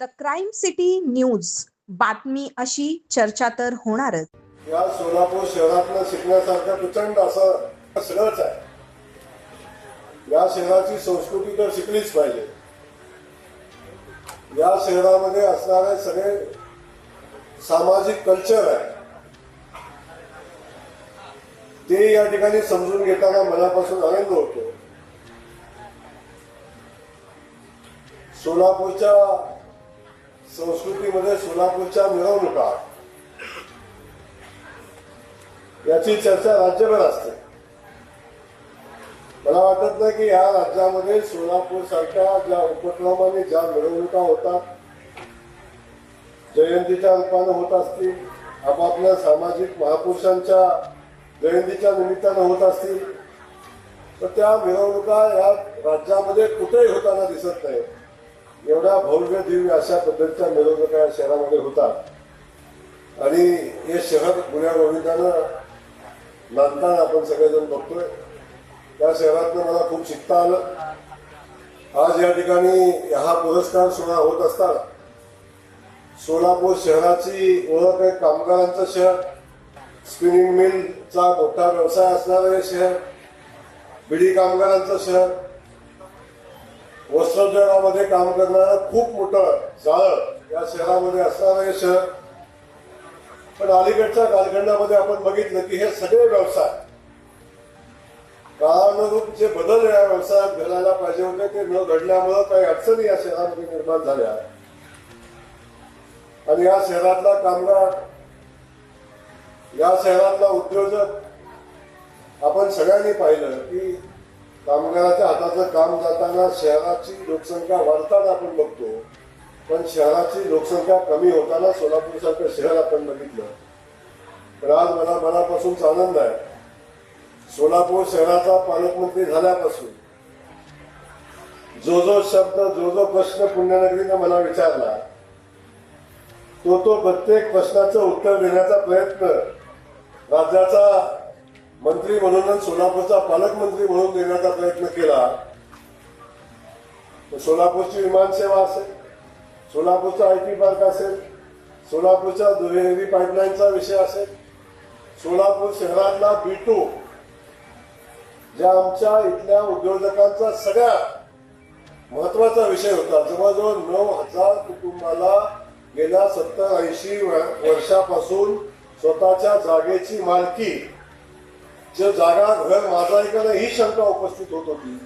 The crime city news बातमी अशी चर्चा तर होणारच। या सोलापूर शहरातलं शिकण्यासारखं प्रचंड असं सगळंच आहे। या शहराची संस्कृती तर शिकलीच पाहिजे। या शहरामध्ये असणारे सगळे सामाजिक कल्चर आहे ते या ठिकाणी समजून घेताना मनापासून आनंद होतो। सोलापूरच्या संस्कृतीमध्ये सोलापूरच्या मिरवणुका याची चर्चा राज्यभर असते। मला वाटत नाही की या राज्यामध्ये सोलापूर सारख्या ज्या उपक्रमाने ज्या मिरवणुका होतात, जयंतीच्या रूपाने होत असतील, आपापल्या सामाजिक महापुरुषांच्या जयंतीच्या निमित्तानं होत असतील, तर त्या मिरवणुका या राज्यामध्ये कुठेही होताना दिसत नाही। एवढ्या भव्य दिव्य अशा पद्धतीच्या मिरवणुका या शहरामध्ये होतात आणि हे शहर गुण्या गोविंदानं नांदताना आपण सगळेजण बघतोय। त्या शहरातनं मला खूप शिकता आलं। आज या ठिकाणी हा पुरस्कार सोहळा होत असताना सोलापूर शहराची ओळख आहे कामगारांचं शहर, स्पिनिंग मिलचा मोठा व्यवसाय असणारं हे शहर, बिडी कामगारांचं शहर, वस्त्रोद्योगामध्ये काम करणारं खूप मोठं जाळं या शहरामध्ये असणारं हे शहर। पण अलीकडच्या कालखंडामध्ये आपण बघितलं की हे सगळे व्यवसाय काळानुरूप जे बदल या व्यवसायात घडायला पाहिजे होते ते न घडल्यामुळे काही अडचणी या शहरामध्ये निर्माण झाल्या आणि या शहरातला कामगार, या शहरातला उद्योजक आपण सगळ्यांनी पाहिलं की कामगाराच्या हाताचं काम जाताना शहराची लोकसंख्या वाढताना आपण बघतो, पण शहराची लोकसंख्या कमी होताना सोलापूर सारखं शहर आपण बघितलं। तर आज मला मनापासून आनंद आहे, सोलापूर शहराचा पालकमंत्री झाल्यापासून जो शब्द जो प्रश्न पुण्यनगरीनं मला विचारला तो प्रत्येक प्रश्नाचं उत्तर देण्याचा प्रयत्न राज्याचा मंत्री म्हणून सोलापूरचा पालकमंत्री म्हणून देण्याचा प्रयत्न केला। सोलापूरची विमानसेवा असेल, सोलापूरचा IT पार्क असेल, सोलापूरच्या दुहेरी पाईपलाईनचा विषय असेल, सोलापूर शहरातला B2 ज्या आमच्या इथल्या उद्योजकांचा सगळ्यात महत्वाचा विषय होता। जवळजवळ 9,000 कुटुंबाला गेल्या 70-80 वर्षापासून स्वतःच्या जागेची मालकी, जे जागा घर माझा आहे का नाही ही शंका उपस्थित होत होती,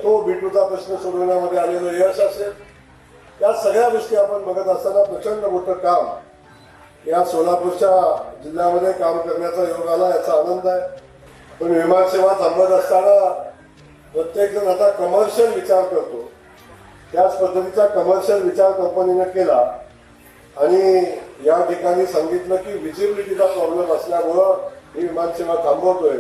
तो B2चा प्रश्न सोडवण्यामध्ये आलेलं यश असेल, या सगळ्या गोष्टी आपण बघत असताना प्रचंड मोठं काम या सोलापूरच्या जिल्ह्यामध्ये काम करण्याचा योग आला, याचा आनंद आहे। पण विमानसेवा थांबत असताना प्रत्येक जण आता कमर्शियल विचार करतो, त्याच पद्धतीचा कमर्शियल विचार कंपनीने केला आणि या ठिकाणी सांगितलं की विजिबिलिटीचा प्रॉब्लेम असल्यामुळं ही विमानसेवा थांबवतोय।